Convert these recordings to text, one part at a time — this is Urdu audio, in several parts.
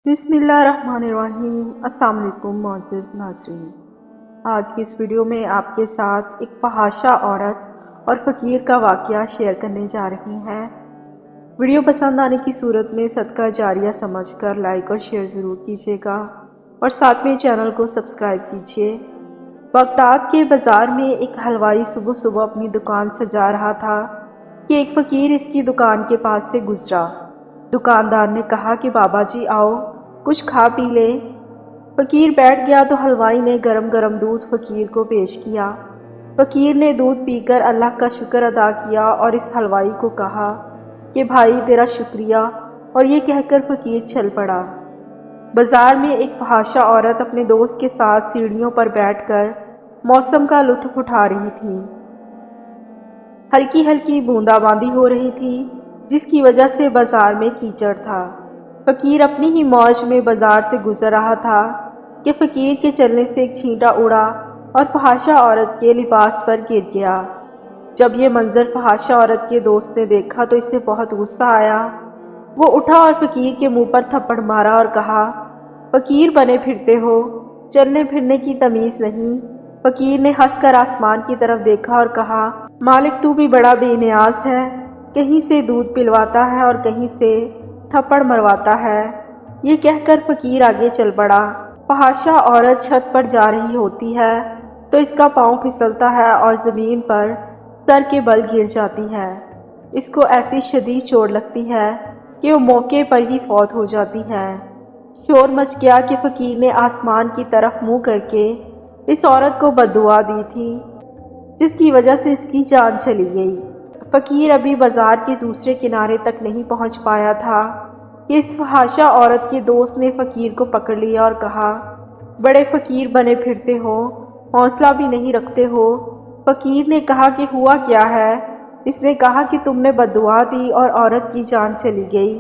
بسم اللہ الرحمن الرحیم۔ السلام علیکم معزز ناظرین، آج کی اس ویڈیو میں آپ کے ساتھ ایک فحاشہ عورت اور فقیر کا واقعہ شیئر کرنے جا رہی ہیں۔ ویڈیو پسند آنے کی صورت میں صدقہ جاریہ سمجھ کر لائک اور شیئر ضرور کیجیے گا اور ساتھ میں چینل کو سبسکرائب کیجیے۔ بغداد کے بازار میں ایک حلوائی صبح صبح اپنی دکان سجا رہا تھا کہ ایک فقیر اس کی دکان کے پاس سے گزرا۔ دکاندار نے کہا کہ بابا جی آؤ کچھ کھا پی لے۔ فقیر بیٹھ گیا تو حلوائی نے گرم گرم دودھ فقیر کو پیش کیا۔ فقیر نے دودھ پی کر اللہ کا شکر ادا کیا اور اس حلوائی کو کہا کہ بھائی تیرا شکریہ، اور یہ کہہ کر فقیر چل پڑا۔ بازار میں ایک فحاشہ عورت اپنے دوست کے ساتھ سیڑھیوں پر بیٹھ کر موسم کا لطف اٹھا رہی تھی۔ ہلکی ہلکی بوندا باندی ہو رہی تھی جس کی وجہ سے بازار میں کیچڑ تھا۔ فقیر اپنی ہی موج میں بازار سے گزر رہا تھا کہ فقیر کے چلنے سے ایک چھینٹا اڑا اور فحاشہ عورت کے لباس پر گر گیا۔ جب یہ منظر فحاشہ عورت کے دوست نے دیکھا تو اسے بہت غصہ آیا۔ وہ اٹھا اور فقیر کے منہ پر تھپڑ مارا اور کہا، فقیر بنے پھرتے ہو، چلنے پھرنے کی تمیز نہیں۔ فقیر نے ہنس کر آسمان کی طرف دیکھا اور کہا، مالک تو بھی بڑا بے نیاز ہے، کہیں سے دودھ پلواتا ہے اور کہیں سے تھپڑ مرواتا ہے۔ یہ کہہ کر فقیر آگے چل پڑا۔ فحاشہ عورت چھت پر جا رہی ہوتی ہے تو اس کا پاؤں پھسلتا ہے اور زمین پر سر کے بل گر جاتی ہے۔ اس کو ایسی شدید چوٹ لگتی ہے کہ وہ موقع پر ہی فوت ہو جاتی ہے۔ شور مچ گیا کہ فقیر نے آسمان کی طرف منہ کر کے اس عورت کو بد دعا دی تھی جس کی وجہ سے اس کی جان چلی گئی۔ فقیر ابھی بازار کے دوسرے کنارے تک نہیں پہنچ پایا تھا کہ اس فحاشہ عورت کے دوست نے فقیر کو پکڑ لیا اور کہا، بڑے فقیر بنے پھرتے ہو، حوصلہ بھی نہیں رکھتے ہو۔ فقیر نے کہا کہ ہوا کیا ہے؟ اس نے کہا کہ تم نے بد دعا دی اور عورت کی جان چلی گئی۔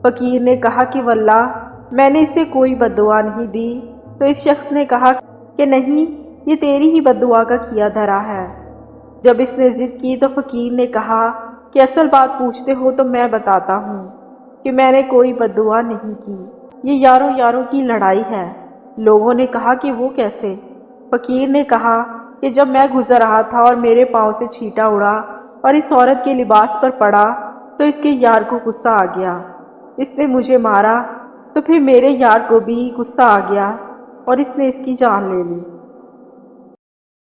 فقیر نے کہا کہ واللہ میں نے اسے کوئی بد دعا نہیں دی۔ تو اس شخص نے کہا کہ نہیں، یہ تیری ہی بد دعا کا کیا دھرا ہے۔ جب اس نے ضد کی تو فقیر نے کہا کہ اصل بات پوچھتے ہو تو میں بتاتا ہوں کہ میں نے کوئی بد دعا نہیں کی، یہ یاروں یاروں کی لڑائی ہے۔ لوگوں نے کہا کہ وہ کیسے؟ فقیر نے کہا کہ جب میں گزر رہا تھا اور میرے پاؤں سے چھینٹا اڑا اور اس عورت کے لباس پر پڑا تو اس کے یار کو غصہ آ گیا، اس نے مجھے مارا، تو پھر میرے یار کو بھی غصہ آ گیا اور اس نے اس کی جان لے لی۔